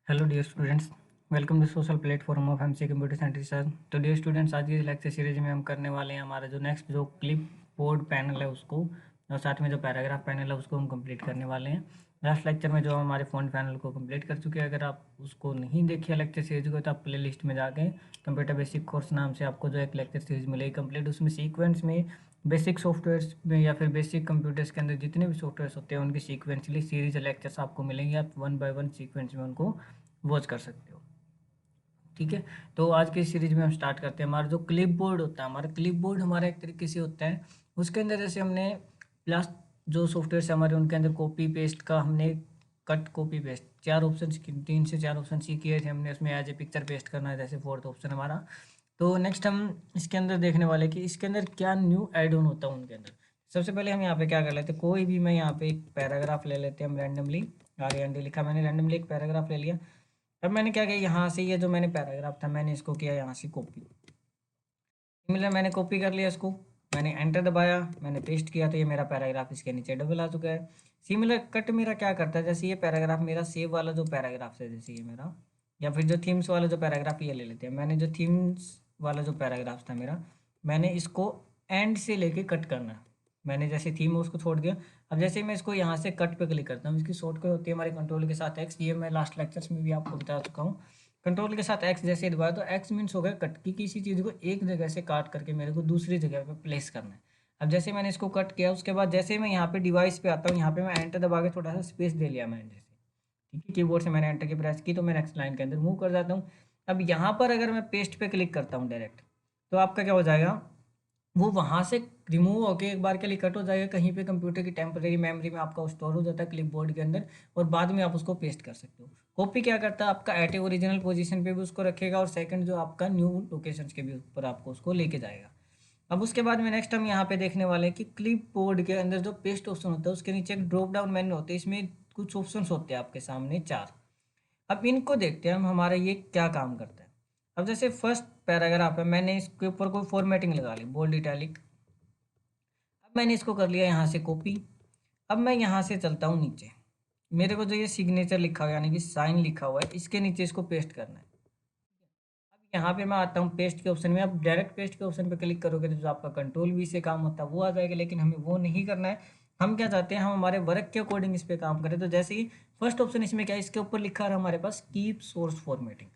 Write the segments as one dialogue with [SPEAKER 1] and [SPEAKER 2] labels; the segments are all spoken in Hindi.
[SPEAKER 1] Hello dear students, welcome to social platform of MC computer science sir. तो डियर स्टूडेंट्स, आज की इस लेक्चर सीरीज में हम करने वाले हैं हमारा जो नेक्स्ट जो क्लिप बोर्ड पैनल है उसको, और साथ में जो पैराग्राफ पैनल है उसको हम कंप्लीट करने वाले हैं। लास्ट लेक्चर में जो हम हमारे फ़ॉन्ट पैनल को कंप्लीट कर चुके हैं। अगर आप उसको नहीं देखिए लेक्चर सीरीज को, तो आप प्ले लिस्ट में जाके कंप्यूटर बेसिक कोर्स नाम से आपको जो एक लेक्चर सीरीज मिलेगी कंप्लीट, उसमें सीक्वेंस में बेसिक सॉफ्टवेयर्स में या फिर बेसिक कंप्यूटर्स के अंदर जितने भी सॉफ्टवेयर्स होते हैं उनकी सीक्वेंसली सीरीज लेक्चर्स आपको मिलेंगे। आप वन बाय वन सीक्वेंस में उनको वॉच कर सकते हो। ठीक है, तो आज की सीरीज में हम स्टार्ट करते हैं। हमारा जो क्लिप बोर्ड होता है, हमारा क्लिप बोर्ड हमारा एक तरीके से होता है, उसके अंदर जैसे हमने लास्ट जो सॉफ्टवेयर है हमारे उनके अंदर कॉपी पेस्ट का हमने कट कॉपी पेस्ट चार ऑप्शन, 3 से 4 ऑप्शन सी किए थे हमने। उसमें एज ए पिक्चर पेस्ट करना है, जैसे फोर्थ ऑप्शन हमारा। तो नेक्स्ट हम इसके अंदर देखने वाले कि इसके अंदर क्या न्यू ऐड ऑन होता है उनके अंदर। सबसे पहले हम यहाँ पे क्या कर लेते हैं, कोई भी मैं यहाँ पे एक पैराग्राफ ले लेते हैं हम रैंडमली। RAND लिखा मैंने, रैंडमली एक पैराग्राफ ले लिया। अब मैंने क्या किया, यहाँ से ये जो मैंने पैराग्राफ था मैंने इसको किया यहाँ से कॉपी। सिमिलर मैंने कॉपी कर लिया इसको, मैंने एंटर दबाया, मैंने पेस्ट किया, तो ये मेरा पैराग्राफ इसके नीचे डबल आ चुका है। सिमिलर कट मेरा क्या करता है, जैसे ये पैराग्राफ मेरा सेव वाला जो पैराग्राफ है, जैसे ये मेरा, या फिर जो थीम्स वाला जो पैराग्राफ ये ले लेते हैं। मैंने जो थीम्स वाला जो पैराग्राफ था मेरा, मैंने इसको एंड से लेके कट करना है। मैंने जैसे थीम उसको छोड़ दिया। अब जैसे मैं इसको यहाँ से कट पे क्लिक करता हूँ, इसकी शॉर्टकट होती है हमारे कंट्रोल के साथ एक्स। ये मैं लास्ट लेक्चर्स में भी आपको बता चुका हूँ। कंट्रोल के साथ एक्स जैसे दबाया तो एक्स मीन्स हो गया कट, की किसी चीज़ को एक जगह से काट करके मेरे को दूसरी जगह पे प्लेस करना है। अब जैसे मैंने इसको कट किया, उसके बाद जैसे मैं यहाँ पे डिवाइस पे आता हूँ, यहाँ पे मैं एंटर दबा के थोड़ा सा स्पेस दे लिया मैंने जैसे। ठीक है, कीबोर्ड से मैंने एंटर की प्रेस की, तो मैं नेक्स्ट लाइन के अंदर मूव कर जाता हूँ। अब यहाँ पर अगर मैं पेस्ट पे क्लिक करता हूँ डायरेक्ट, तो आपका क्या हो जाएगा, वो वहाँ से रिमूव होकर एक बार के लिए कट हो जाएगा, कहीं पे कंप्यूटर की टेम्परेरी मेमोरी में आपका स्टोर हो जाता है क्लिपबोर्ड के अंदर, और बाद में आप उसको पेस्ट कर सकते हो। कॉपी क्या करता है, आपका एट ओरिजिनल पोजीशन पे भी उसको रखेगा, और सेकंड जो आपका न्यू लोकेशन के भी ऊपर आपको उसको लेके जाएगा। अब उसके बाद में नेक्स्ट हम यहाँ पे देखने वाले हैं कि क्लिप बोर्ड के अंदर जो पेस्ट ऑप्शन होता है उसके नीचे एक ड्रॉप डाउन मेन्यू होता है। इसमें कुछ ऑप्शन होते हैं आपके सामने 4। अब इनको देखते हैं हम, हमारा ये क्या काम करता है। अब जैसे फर्स्ट पैराग्राफ है, मैंने इसके ऊपर कोई फॉर्मेटिंग लगा ली, बोल्ड इटैलिक। अब मैंने इसको कर लिया यहाँ से कॉपी। अब मैं यहाँ से चलता हूँ नीचे, मेरे को जो ये सिग्नेचर लिखा हुआ यानी कि साइन लिखा हुआ है, इसके नीचे इसको पेस्ट करना है। अब यहाँ पे मैं आता हूँ पेस्ट के ऑप्शन में। अब डायरेक्ट पेस्ट के ऑप्शन पे क्लिक करोगे तो जो आपका कंट्रोल वी से काम होता है वो आ जाएगा, लेकिन हमें वो नहीं करना है। हम क्या चाहते हैं, हम हमारे वर्क के अकॉर्डिंग इस पे काम करें। तो जैसे ही फर्स्ट ऑप्शन इसमें क्या है, इसके ऊपर लिखा है हमारे पास keep source formatting.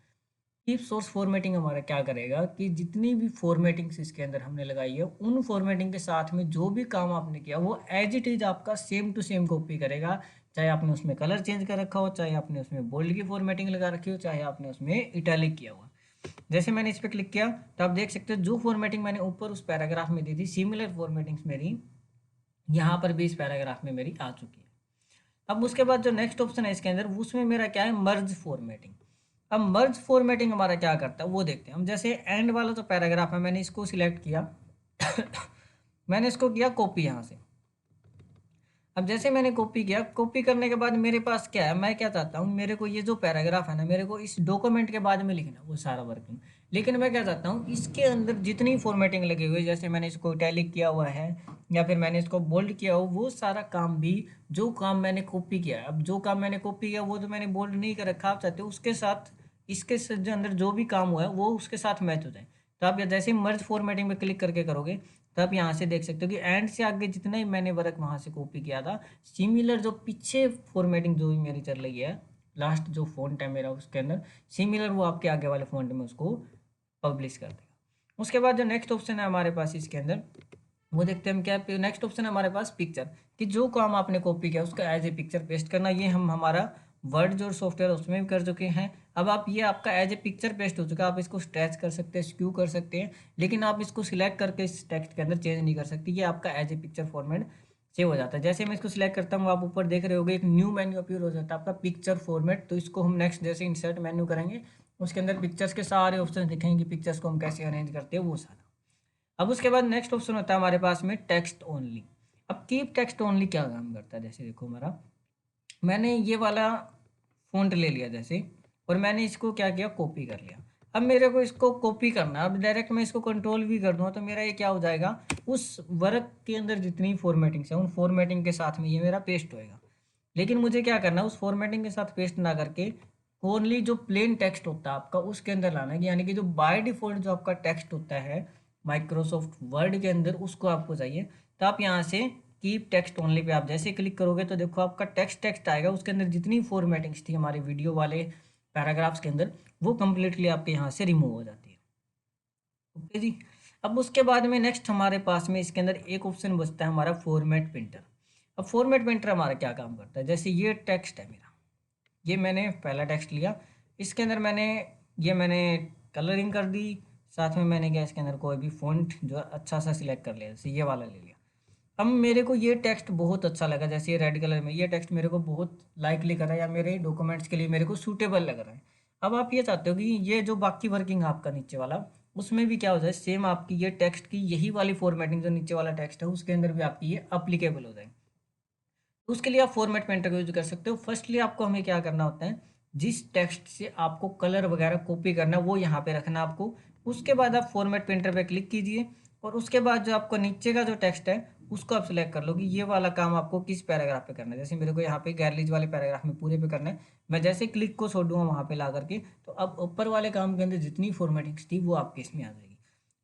[SPEAKER 1] Keep source formatting हमारा क्या करेगा कि जितनी भी फॉर्मेटिंग्स इसके अंदर हमने लगाई है, उन फॉर्मेटिंग के साथ में जो भी काम आपने किया वो एज इट इज आपका सेम टू सेम कॉपी करेगा। चाहे आपने उसमें कलर चेंज कर रखा हो, चाहे आपने उसमें बोल्ड की फॉर्मेटिंग लगा रखी हो, चाहे आपने उसमें इटैलिक किया हुआ। जैसे मैंने इस पर क्लिक किया तो आप देख सकते हो जो फॉर्मेटिंग मैंने ऊपर उस पैराग्राफ में दी थी, सिमिलर फॉर्मेटिंग्स मेरी यहाँ पर भी इस पैराग्राफ में मेरी आ चुकी है। अब उसके बाद जो नेक्स्ट ऑप्शन है इसके अंदर, उसमें मेरा क्या है, मर्ज फॉर्मेटिंग। अब मर्ज फॉर्मेटिंग हमारा क्या करता है वो देखते हैं हम। जैसे एंड वाला जो पैराग्राफ है मैंने इसको सिलेक्ट किया मैंने इसको किया कॉपी यहाँ से। अब जैसे मैंने कॉपी किया, कॉपी करने के बाद मेरे पास क्या है, मैं क्या चाहता हूँ, मेरे को ये जो पैराग्राफ है ना, मेरे को इस डॉक्यूमेंट के बाद में लिखना वो सारा वर्किंग। लेकिन मैं क्या चाहता हूँ, इसके अंदर जितनी फॉर्मेटिंग लगी हुई है, जैसे मैंने इसको इटैलिक किया हुआ है या फिर मैंने इसको बोल्ड किया हो, वो सारा काम भी जो काम मैंने कॉपी किया है, अब जो काम मैंने कॉपी किया वो तो मैंने बोल्ड नहीं कर रखा, आप चाहते हो उसके साथ इसके जो अंदर जो भी काम हुआ है वो उसके साथ मैच हो जाए। तो आप जैसे ही मर्ज फॉर्मेटिंग पे क्लिक करके करोगे, तो आप यहाँ से देख सकते हो कि एंड से आगे जितना ही मैंने वर्क वहाँ से कॉपी किया था, सिमिलर जो पीछे फॉर्मेटिंग जो भी मेरी चल रही है, लास्ट जो फ़ॉन्ट है मेरा उसके अंदर सिमिलर, वो आपके आगे वाले फ़ॉन्ट में उसको पब्लिश कर देगा। उसके बाद जो नेक्स्ट ऑप्शन है हमारे पास इसके अंदर, वो देखते हैं हम क्या। नेक्स्ट ऑप्शन है हमारे पास पिक्चर, कि जो काम आपने कॉपी किया उसका एज ए पिक्चर पेस्ट करना। ये हम हमारा वर्ड जो सॉफ्टवेयर उसमें भी कर चुके हैं। अब आप ये आपका एज ए पिक्चर पेस्ट हो चुका है, आप इसको स्ट्रेच कर सकते हैं, स्क्यू कर सकते हैं, लेकिन आप इसको सिलेक्ट करके इस टेक्स्ट के अंदर चेंज नहीं कर सकते। ये आपका as a picture format save हो जाता है। जैसे मैं इसको सिलेक्ट करता हूँ, आप ऊपर देख रहे होगे एक न्यू मेन्यू अपीयर हो जाता है आपका पिक्चर फॉर्मेट। तो इसको हम नेक्स्ट जैसे इंसर्ट मेन्यू करेंगे, उसके अंदर पिक्चर्स के सारे ऑप्शन दिखेंगे, पिक्चर्स को हम कैसे अरेंज करते हैं वो सारा। अब उसके बाद नेक्स्ट ऑप्शन होता है हमारे पास में टेक्स्ट ओनली। अब कीप टेक्स्ट ओनली क्या काम करता है, जैसे देखो हमारा, मैंने ये वाला फ़ॉन्ट ले लिया जैसे, और मैंने इसको क्या किया, कॉपी कर लिया। अब मेरे को इसको कॉपी करना है, अब डायरेक्ट मैं इसको कंट्रोल भी कर दूँगा तो मेरा ये क्या हो जाएगा, उस वर्क के अंदर जितनी फॉर्मेटिंग्स है उन फॉर्मेटिंग के साथ में ये मेरा पेस्ट होएगा। लेकिन मुझे क्या करना है, उस फॉर्मेटिंग के साथ पेस्ट ना करके ओनली जो प्लेन टेक्स्ट होता है आपका उसके अंदर लाना है, यानी कि जो बाय डिफॉल्ट जो आपका टेक्स्ट होता है माइक्रोसॉफ्ट वर्ड के अंदर उसको आपको चाहिए। तो आप यहाँ से कीप टेक्स्ट ओनली पे आप जैसे क्लिक करोगे तो देखो आपका टेक्स्ट टेक्स्ट आएगा, उसके अंदर जितनी फॉर्मेटिंग्स थी हमारे वीडियो वाले पैराग्राफ्स के अंदर वो कम्प्लीटली आपके यहाँ से रिमूव हो जाती है। ओके जी। अब उसके बाद में नेक्स्ट हमारे पास में इसके अंदर एक ऑप्शन बचता है हमारा फॉर्मेट प्रिंटर। अब फॉर्मेट प्रिंटर हमारा क्या काम करता है, जैसे ये टेक्स्ट है मेरा, ये मैंने पहला टेक्स्ट लिया, इसके अंदर मैंने कलरिंग कर दी, साथ में मैंने क्या इसके अंदर कोई भी फ़ॉन्ट जो है अच्छा सा सिलेक्ट कर लिया, जैसे ये वाला ले लिया। अब मेरे को ये टेक्स्ट बहुत अच्छा लगा, जैसे ये रेड कलर में ये टेक्स्ट मेरे को बहुत लाइकली कर रहा है या मेरे डॉक्यूमेंट्स के लिए मेरे को सूटेबल लग रहा है। अब आप ये चाहते हो कि ये जो बाकी वर्किंग आपका नीचे वाला उसमें भी क्या हो जाए, सेम आपकी ये टेक्स्ट की यही वाली फॉर्मेटिंग जो नीचे वाला टेक्स्ट है उसके अंदर भी आपकी ये अप्लीकेबल हो जाए। तो उसके लिए आप फॉर्मेट पेंटर का यूज कर सकते हो। फर्स्टली आपको हमें क्या करना होता है, जिस टेक्स्ट से आपको कलर वगैरह कॉपी करना है वो यहाँ पे रखना आपको। उसके बाद आप फॉर्मेट पेंटर पे क्लिक कीजिए और उसके बाद जो आपको नीचे का जो टेक्स्ट है उसको आप सिलेक्ट कर लो कि ये वाला काम आपको किस पैराग्राफ पे करना है। जैसे मेरे को यहाँ पे गैरलीज वाले पैराग्राफ में पूरे पे करना है, मैं जैसे क्लिक को छोड़ूंगा वहाँ पे ला करके तो अब ऊपर वाले काम के अंदर जितनी फॉर्मेटिंग्स थी वो आपके इसमें आ जाएगी।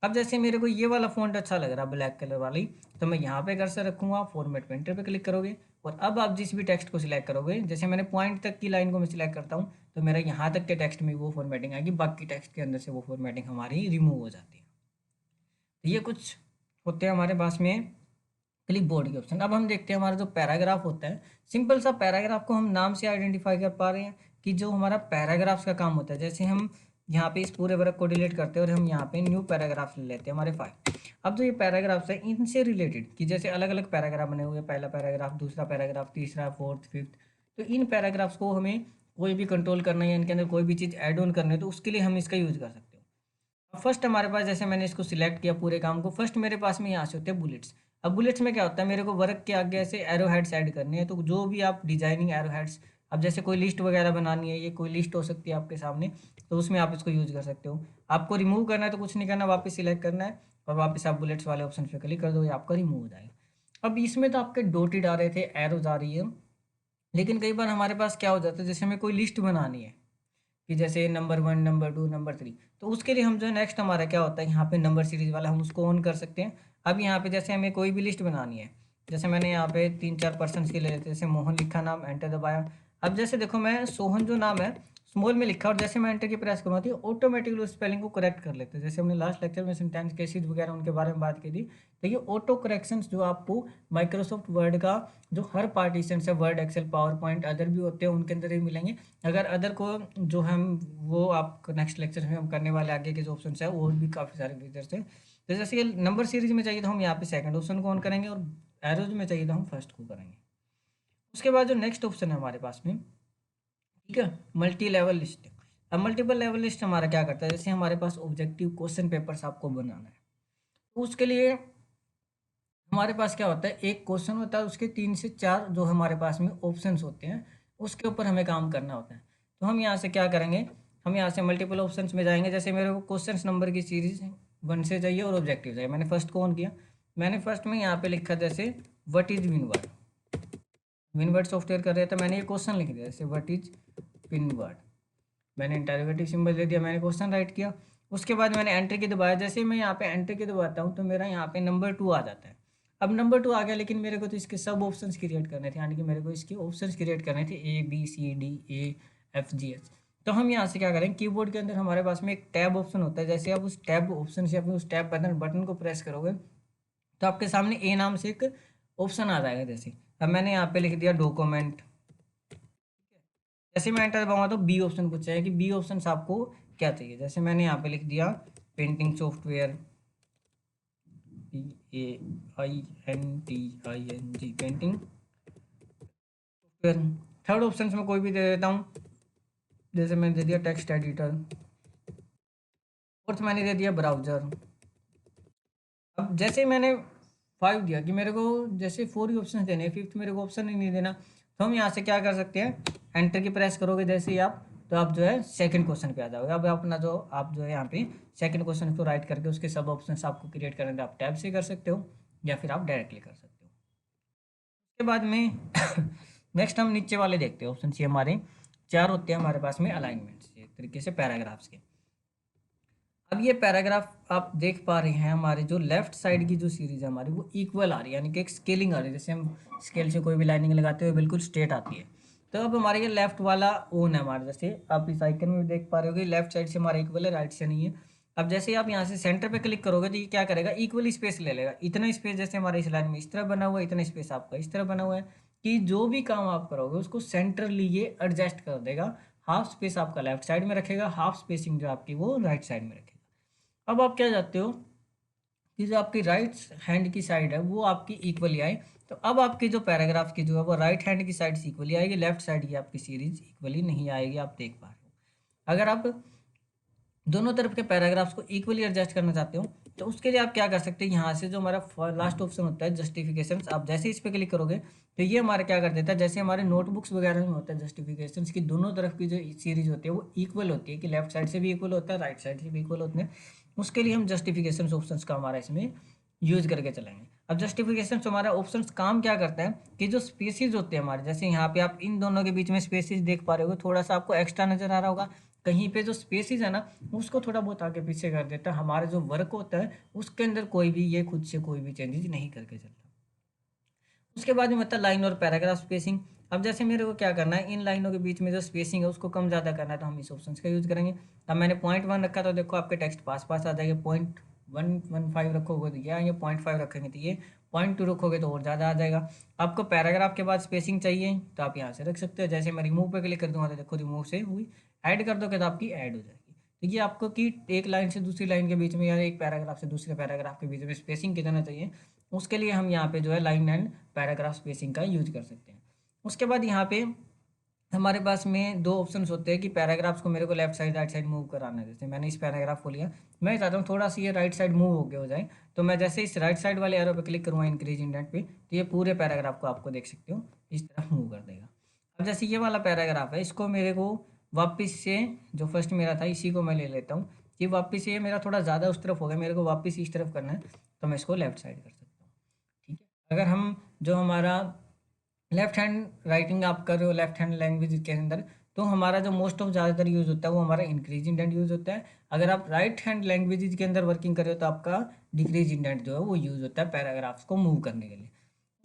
[SPEAKER 1] अब जैसे मेरे को ये वाला फ़ॉन्ट अच्छा लग रहा है ब्लैक कलर वाली, तो मैं यहाँ पे कर्सर रखूँगा, फॉर्मेट पेंटर पे क्लिक करोगे और अब आप जिस भी टेक्स्ट को सिलेक्ट करोगे, जैसे मैंने पॉइंट तक की लाइन को मैं सिलेक्ट करता हूँ तो मेरा यहाँ तक के टेक्स्ट में वो फॉर्मेटिंग आएगी, बाकी टेक्स्ट के अंदर से वो फॉर्मेटिंग हमारी रिमूव हो जाती है। तो ये कुछ होते हैं हमारे पास में क्लिप बोर्ड के ऑप्शन। अब हम देखते हैं हमारा जो पैराग्राफ होता है, सिंपल सा पैराग्राफ को हम नाम से आइडेंटिफाई कर पा रहे हैं कि जो हमारा पैराग्राफ्स का काम होता है। जैसे हम यहाँ पे इस पूरे वर्क को डिलीट करते हैं और हम यहाँ पे न्यू पैराग्राफ ले लेते हैं हमारे 5। अब जो ये पैराग्राफ्स है इनसे रिलेटेड कि जैसे अलग अलग पैराग्राफ बने हुए हैं, पहला पैराग्राफ, दूसरा पैराग्राफ, तीसरा, फोर्थ, फिफ्थ, तो इन पैराग्राफ्स को हमें कोई भी कंट्रोल करना है, इनके अंदर कोई भी चीज़ ऐड ऑन करनी है तो उसके लिए हम इसका यूज़ कर सकते हो। फर्स्ट हमारे पास जैसे मैंने इसको सिलेक्ट किया पूरे काम को, फर्स्ट मेरे पास में यहाँ से होते हैं बुलेट्स। अब बुलेट्स में क्या होता है, मेरे को वर्क के आगे ऐसे एरो हेड्स ऐड करने हैं, तो जो भी आप डिजाइनिंग एरो हेड्स, अब जैसे कोई लिस्ट वगैरह बनानी है, ये कोई लिस्ट हो सकती है आपके सामने, तो उसमें आप इसको यूज कर सकते हो। आपको रिमूव करना है तो कुछ नहीं करना, वापस सिलेक्ट करना है और वापस आप बुलेट्स वाले ऑप्शन पे क्लिक कर दो, ये आपका रिमूव हो जाएगा। अब इसमें तो आपके डॉटेड आ रहे थे, एरोज आ रही है, लेकिन कई बार हमारे पास क्या हो जाता है, जैसे हमें कोई लिस्ट बनानी है कि जैसे नंबर 1, नंबर 2, नंबर 3, तो उसके लिए हम जो है नेक्स्ट हमारा क्या होता है यहाँ पे नंबर सीरीज वाला हम उसको ऑन कर सकते हैं। अब यहाँ पे जैसे हमें कोई भी लिस्ट बनानी है, जैसे मैंने यहाँ पे 3-4 पर्सन के ले लेते हैं, जैसे मोहन लिखा नाम, एंटर दबाया। अब जैसे देखो मैं सोहन जो नाम है स्मॉल में लिखा और जैसे मैं एंटर की प्रेस करूँगा तो ऑटोमेटिकली उस स्पेलिंग को करेक्ट कर लेते हैं। जैसे हमने लास्ट लेक्चर में सेंटेंस केसेस वगैरह उनके बारे में बात की थी, तो ये ऑटो करेक्शंस जो आपको माइक्रोसॉफ्ट वर्ड का जो हर पार्टीशन है, Word, Excel, PowerPoint, other भी होते हैं उनके अंदर ही मिलेंगे। अगर अदर को जो हम वो आप नेक्स्ट लेक्चर में हम करने वाले आगे के जो ऑप्शन है और भी काफ़ी सारे फीचर्स हैं। तो जैसे कि नंबर सीरीज में चाहिए तो हम यहाँ पे सेकंड ऑप्शन को ऑन करेंगे और एरोज में चाहिए तो हम फर्स्ट को करेंगे। उसके बाद जो नेक्स्ट ऑप्शन है हमारे पास में, ठीक है, मल्टी लेवल लिस्ट। अब मल्टीपल लेवल लिस्ट हमारा क्या करता है, जैसे हमारे पास ऑब्जेक्टिव क्वेश्चन पेपर्स आपको बनाना है, तो उसके लिए हमारे पास क्या होता है, एक क्वेश्चन होता है, उसके 3 से 4 जो हमारे पास में ऑप्शंस होते हैं उसके ऊपर हमें काम करना होता है। तो हम यहाँ से क्या करेंगे, हम यहाँ से मल्टीपल ऑप्शंस में जाएंगे। जैसे मेरे को क्वेश्चंस नंबर की सीरीज 1 से चाहिए और ऑब्जेक्टिव चाहिए, मैंने फर्स्ट को ऑन किया, मैंने फर्स्ट में यहाँ पे लिखा जैसे what is windward, windward software कर रहे थे, मैंने ये क्वेश्चन लिख दिया जैसे व्हाट इज विनवर्ड, मैंने इंटरोगेटिव सिंबल दे दिया, मैंने क्वेश्चन राइट किया। उसके बाद मैंने एंटर की दबाया, जैसे मैं यहाँ पे एंटर की दबाता हूँ तो मेरा यहाँ पे नंबर 2 आ जाता है। अब नंबर 2 आ गया, लेकिन मेरे को तो इसके सब ऑप्शंस क्रिएट करने थे, यानी कि मेरे को इसके ऑप्शंस क्रिएट करने थे ABCDEFGH। तो हम यहाँ से क्या करेंगे, कीबोर्ड के अंदर हमारे पास में एक टैब ऑप्शन होता है, जैसे आप उस टैब ऑप्शन से अपने उस टैब बटन को प्रेस करोगे तो आपके सामने ए नाम से एक ऑप्शन आ जाएगा। जैसे अब मैंने यहाँ पे लिख दिया डॉक्यूमेंट, जैसे मैं एंटर दबाऊंगा तो बी ऑप्शन पूछा है कि बी ऑप्शन आपको क्या चाहिए। जैसे मैंने यहाँ पे लिख दिया painting software, PAINTING, painting software. Third option में कोई भी दे देता हूँ, जैसे मैंने दे दिया टेक्स्ट एडिटर। फोर्थ मैंने दे दिया ब्राउजर। अब जैसे मैंने 5 दिया कि मेरे को जैसे 4 ही ऑप्शन देने हैं, फिफ्थ मेरे को ऑप्शन ही नहीं देना, तो हम यहाँ से क्या कर सकते हैं, एंटर की प्रेस करोगे जैसे ही आप, तो आप जो है सेकंड क्वेश्चन पे आ जाओगे। अब अपना जो आप जो है यहाँ पे सेकंड क्वेश्चन को राइट करके उसके सब ऑप्शन आपको क्रिएट करने थे, आप टैब से कर सकते हो या फिर आप डायरेक्टली कर सकते हो। उसके बाद में नेक्स्ट हम नीचे वाले देखते हैं ऑप्शन सी हमारे 4 होते हैं हमारे पास में अलाइनमेंट्स एक तरीके से पैराग्राफ्स के। अब ये पैराग्राफ आप देख पा रहे हैं, हमारे जो लेफ्ट साइड की जो सीरीज है हमारी वो इक्वल आ रही है, यानी कि एक स्केलिंग आ रही है। जैसे हम स्केल से कोई भी लाइनिंग लगाते हुए बिल्कुल स्ट्रेट आती है। तो अब हमारे ये लेफ्ट वाला ओन है हमारे, जैसे आप इस आइकन में भी देख पा रहे हो लेफ्ट साइड से हमारा इक्वल है, राइट से नहीं है। अब जैसे आप यहाँ से सेंटर पे क्लिक करोगे तो ये क्या करेगा, इक्वल स्पेस ले लेगा। इतना स्पेस जैसे हमारे इस लाइन में इस तरह बना हुआ है, इतना स्पेस आपका इस तरह बना हुआ है कि जो भी काम आप करोगे उसको सेंटरली ये एडजस्ट कर देगा। हाफ स्पेस आपका लेफ्ट साइड में रखेगा, हाफ स्पेसिंग जो आपकी वो राइट साइड में रखेगा। अब आप क्या चाहते हो कि जो आपकी राइट हैंड की साइड है वो आपकी इक्वली आए। तो अब आपके जो पैराग्राफ की जो है वो राइट हैंड की साइड से इक्वली आएगी, लेफ्ट साइड की आपकी सीरीज इक्वली नहीं आएगी, आप देख पा रहे हो। अगर आप दोनों तरफ के पैराग्राफ्स को इक्वली एडजस्ट करना चाहते हो तो उसके लिए आप क्या कर सकते हैं, यहाँ से जो हमारा लास्ट ऑप्शन होता है जस्टिफिकेशंस, आप जैसे ही इस पर क्लिक करोगे तो ये हमारा क्या कर देता है, जैसे हमारे नोटबुक्स वगैरह में होता है जस्टिफिकेशंस की दोनों तरफ की जो सीरीज होती है वो इक्वल होती है, कि लेफ्ट साइड से भी इक्वल होता है, राइट साइड से भी इक्वल होते हैं। उसके लिए हम जस्टिफिकेशन ऑप्शंस का हमारा इसमें यूज करके चलेंगे। अब जस्टिफिकेशन हमारा ऑप्शन काम क्या करता है कि जो स्पेसिस होते हैं हमारे, जैसे यहाँ पे आप इन दोनों के बीच में स्पेसिस देख पा रहे हो, थोड़ा सा आपको एक्स्ट्रा नजर आ रहा होगा, कहीं पे जो स्पेसिस है ना उसको थोड़ा बहुत आगे पीछे कर देता है। हमारा जो वर्क होता है उसके अंदर कोई भी ये खुद से कोई भी चेंजेस नहीं करके चलता। उसके बाद में मतलब लाइन और पैराग्राफ स्पेसिंग। अब जैसे मेरे को क्या करना है, इन लाइनों के बीच में जो स्पेसिंग है उसको कम ज़्यादा करना है, तो हम इस ऑप्शन का यूज करेंगे। अब मैंने 0.1 रखा तो देखो आपके टेक्स्ट पास पास आ जाएगा। 0.115 रखोगे तो ये 0.5 रखेंगे तो ये 0.2 रखोगे तो और ज़्यादा आ जाएगा। आपको पैराग्राफ के बाद स्पेसिंग चाहिए तो आप यहाँ से रख सकते हो। जैसे मैं रिमूव पे क्लिक कर दूंगा तो देखो रिमूव से हुई, ऐड कर दोगे तो आपकी ऐड हो जाएगी। तो ये आपको कि एक लाइन से दूसरी लाइन के बीच में या एक पैराग्राफ से दूसरे पैराग्राफ के बीच में स्पेसिंग कितना चाहिए, उसके लिए हम यहाँ पे जो है लाइन एंड पैराग्राफ स्पेसिंग का यूज कर सकते हैं। उसके बाद यहाँ पे हमारे पास में दो ऑप्शंस होते हैं कि पैराग्राफ्स को मेरे को left side right side move कराना है। जैसे मैंने इस पैराग्राफ को लिया, मैं चाहता हूँ थोड़ा सा ये राइट साइड मूव हो गया हो जाए, तो मैं जैसे इस राइट साइड वाले एरो पे क्लिक करूँगा इंक्रीज इंडेंट पे, तो ये पूरे पैराग्राफ को आपको देख सकते हो इस तरफ मूव कर देगा। अब जैसे ये वाला पैराग्राफ है, इसको मेरे को वापस से जो फर्स्ट मेरा था इसी को मैं ले लेता हूँ कि वापस से ये मेरा थोड़ा ज़्यादा उस तरफ हो गया, मेरे को वापस इस तरफ करना है, तो मैं इसको लेफ्ट साइड कर सकता हूँ। ठीक है, अगर हम जो हमारा लेफ्ट हैंड राइटिंग आप कर रहे हो लेफ्ट हैंड लैंग्वेज के अंदर, तो हमारा जो मोस्ट ऑफ ज़्यादातर यूज़ होता है वो हमारा इंक्रीज इंडेंट यूज़ होता है। अगर आप राइट हैंड लैंग्वेज के अंदर वर्किंग कर रहे हो तो आपका डिक्रीज इंडेंट जो है वो यूज़ होता है पैराग्राफ्स को मूव करने के लिए।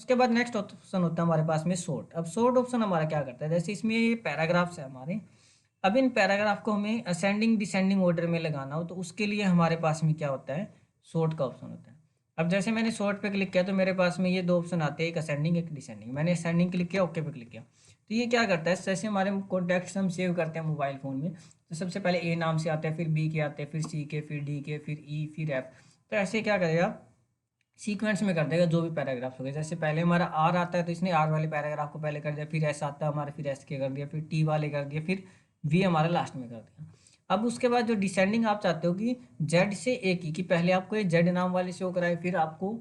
[SPEAKER 1] उसके बाद नेक्स्ट ऑप्शन होता है हमारे पास में शॉर्ट। अब शॉर्ट ऑप्शन हमारा क्या करता है, जैसे इसमें ये पैराग्राफ्स है हमारे, अब इन पैराग्राफ को हमें असेंडिंग डिसेंडिंग ऑर्डर में लगाना हो तो उसके लिए हमारे पास में क्या होता है, शॉर्ट का ऑप्शन होता है। अब जैसे मैंने शॉर्ट पे क्लिक किया तो मेरे पास में ये दो ऑप्शन आते हैं, एक असेंडिंग एक डिसेंडिंग। मैंने असेंडिंग क्लिक किया, ओके पे क्लिक किया, तो ये क्या करता है, जैसे हमारे कॉन्टैक्ट्स हम सेव करते हैं मोबाइल फ़ोन में, तो सबसे पहले ए नाम से आता है, फिर बी के आते हैं, फिर सी के, फिर डी के, फिर ई, फिर एफ। तो ऐसे क्या करेगा, सीक्वेंस में कर देगा जो भी पैराग्राफ हो गए। जैसे पहले हमारा आर आता है तो इसने आर वाले पैराग्राफ को पहले कर दिया, फिर एस आता है हमारा, फिर एस के कर दिया, फिर टी वाले कर दिया, फिर वी हमारा लास्ट में कर दिया। अब उसके बाद जो डिसेंडिंग आप चाहते हो कि जेड से ए की, कि पहले आपको ये जेड नाम वाले शो कराए, फिर आपको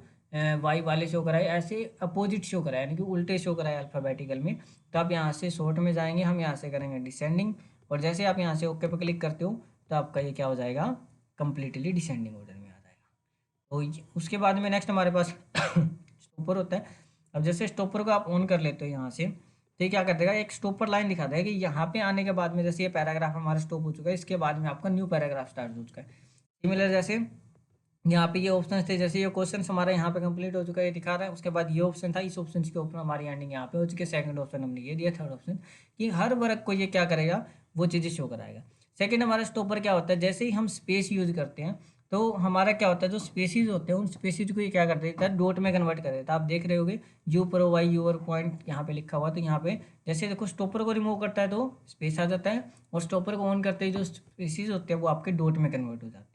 [SPEAKER 1] वाई वाले शो कराए, ऐसे अपोजिट शो कराए, यानी कि उल्टे शो कराए अल्फ़ाबेटिकल में। तो आप यहाँ से शॉर्ट में जाएंगे, हम यहाँ से करेंगे डिसेंडिंग, और जैसे आप यहाँ से ओके पे क्लिक करते हो तो आपका ये क्या हो जाएगा, कंप्लीटली डिसेंडिंग ऑर्डर में आ जाएगा। तो उसके बाद में नेक्स्ट हमारे पास स्टॉपर होता है। अब जैसे स्टॉपर को आप ऑन कर लेते हो यहाँ से, तो ये क्या कर देगा, एक स्टॉपर लाइन दिखा देगा कि यहाँ पे आने के बाद में जैसे ये पैराग्राफ हमारा स्टॉप हो चुका है, इसके बाद में आपका न्यू पैराग्राफ स्टार्ट हो चुका है। सिमिलर जैसे यहाँ पे ये ऑप्शन थे, जैसे ये क्वेश्चन हमारा यहाँ पे कंप्लीट हो चुका है, ये दिखा रहा है। उसके बाद ये ऑप्शन था, इस ऑप्शन के ऊपर हमारी एंडिंग यहाँ पे हो चुकी है। सेकंड ऑप्शन हमने ये दिया, थर्ड ऑप्शन कि हर वर्ग को ये क्या करेगा, वो चीज़ें शो कराएगा। सेकंड हमारा स्टॉपर क्या होता है, जैसे ही हम स्पेस यूज करते हैं तो हमारा क्या होता है, जो स्पेसिस होते हैं उन स्पेसिस को ये क्या कर देता है, डॉट में कन्वर्ट कर देता है। आप देख रहे होगे यू पर वाई यू और पॉइंट यहाँ पे लिखा हुआ, तो यहाँ पे जैसे देखो स्टॉपर को रिमूव करता है तो स्पेस आ जाता है, और स्टॉपर को ऑन करते ही जो स्पेसिस होते हैं वो आपके डॉट में कन्वर्ट हो जाते हैं।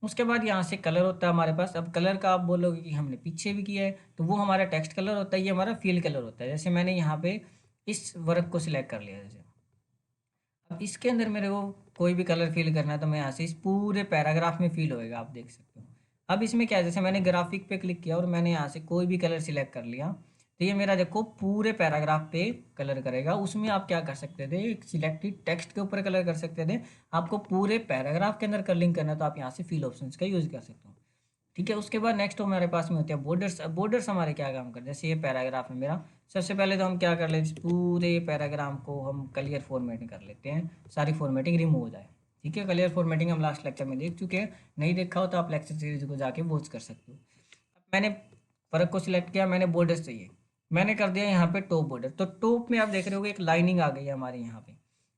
[SPEAKER 1] उसके बाद यहाँ से कलर होता है हमारे पास। अब कलर का आप बोलोगे कि हमने पीछे भी किया है, तो वो हमारा टेक्स्ट कलर होता है, ये हमारा फील कलर होता है। जैसे मैंने यहाँ पे इस वर्ग को सिलेक्ट कर लिया, जैसे अब इसके अंदर मेरे को कोई भी कलर फिल करना है तो मैं यहाँ से इस पूरे पैराग्राफ में फिल होएगा, आप देख सकते हो। अब इसमें क्या है, जैसे मैंने ग्राफिक पे क्लिक किया और मैंने यहाँ से कोई भी कलर सिलेक्ट कर लिया, तो ये मेरा देखो पूरे पैराग्राफ पे कलर करेगा। उसमें आप क्या कर सकते थे, एक सिलेक्टेड टेक्स्ट के ऊपर कलर कर सकते थे। आपको पूरे पैराग्राफ के अंदर कलरिंग करना है तो आप यहाँ से फिल ऑप्शन का यूज़ कर सकते हो। ठीक है, उसके बाद नेक्स्ट हमारे पास में होते हैं बॉर्डर्स। बॉर्डर्स हमारे क्या काम करते हैं, जैसे ये पैराग्राफ है मेरा, सबसे पहले तो हम क्या कर लेते हैं, पूरे पैराग्राफ को हम क्लियर फॉर्मेटिंग कर लेते हैं, सारी फॉर्मेटिंग रिमूव हो जाए। ठीक है, क्लियर फॉर्मेटिंग हम लास्ट लेक्चर में देख चुके हैं, नहीं देखा हो तो आप लेक्चर सीरीज को जाके वॉच कर सकते हो। अब मैंने फर्क को सिलेक्ट किया, मैंने बॉर्डर चाहिए, मैंने कर दिया यहाँ पे टॉप बॉर्डर। तो टॉप में आप देख रहे हो एक लाइनिंग आ गई है हमारे यहाँ पे।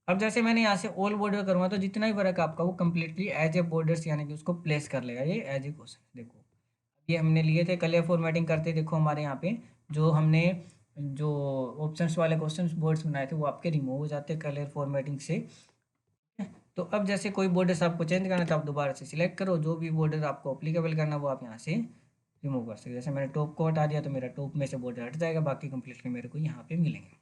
[SPEAKER 1] अब जैसे मैंने यहाँ से ऑल बॉर्डर करूँगा तो जितना ही वर्क आपका वो कंप्लीटली एज ए बॉर्डर्स यानी कि उसको प्लेस कर लेगा ये एज ए क्वेश्चन। देखो ये हमने लिए थे कलर फॉर्मेटिंग करते, देखो हमारे यहाँ पे जो हमने जो ऑप्शंस वाले क्वेश्चन बोर्ड्स बनाए थे वो आपके रिमूव हो जाते हैं कलर फॉर्मेटिंग से। तो अब जैसे कोई बॉर्डर्स आपको चेंज करना था, आप दोबारा से सिलेक्ट करो, जो भी बॉर्डर आपको अप्लीकेबल करना वो आप यहाँ से रिमूव कर सकते। जैसे मैंने टॉप को हटा दिया तो मेरा टॉप में से बॉर्डर हट जाएगा, बाकी कंप्लीटली मेरे को यहाँ पे मिलेंगे।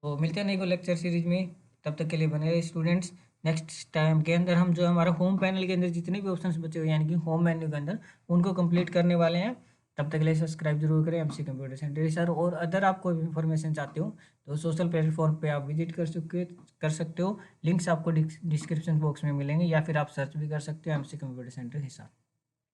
[SPEAKER 1] तो मिलते हैं नहीं को लेक्चर सीरीज में, तब तक के लिए बने रहे स्टूडेंट्स। नेक्स्ट टाइम के अंदर हम जो हमारा होम पैनल के अंदर जितने भी ऑप्शंस बचे हुए यानी कि होम मेन्यू के अंदर उनको कंप्लीट करने वाले हैं। तब तक के लिए सब्सक्राइब जरूर करें एमसी कंप्यूटर सेंटर सर। और अदर आप कोई इन्फॉर्मेशन चाहते हो तो सोशल प्लेटफॉर्म पे आप विजिट कर सकते हो, लिंक्स आपको डिस्क्रिप्शन बॉक्स में मिलेंगे, या फिर आप सर्च भी कर सकते हो एमसी कंप्यूटर सेंटर हिसार।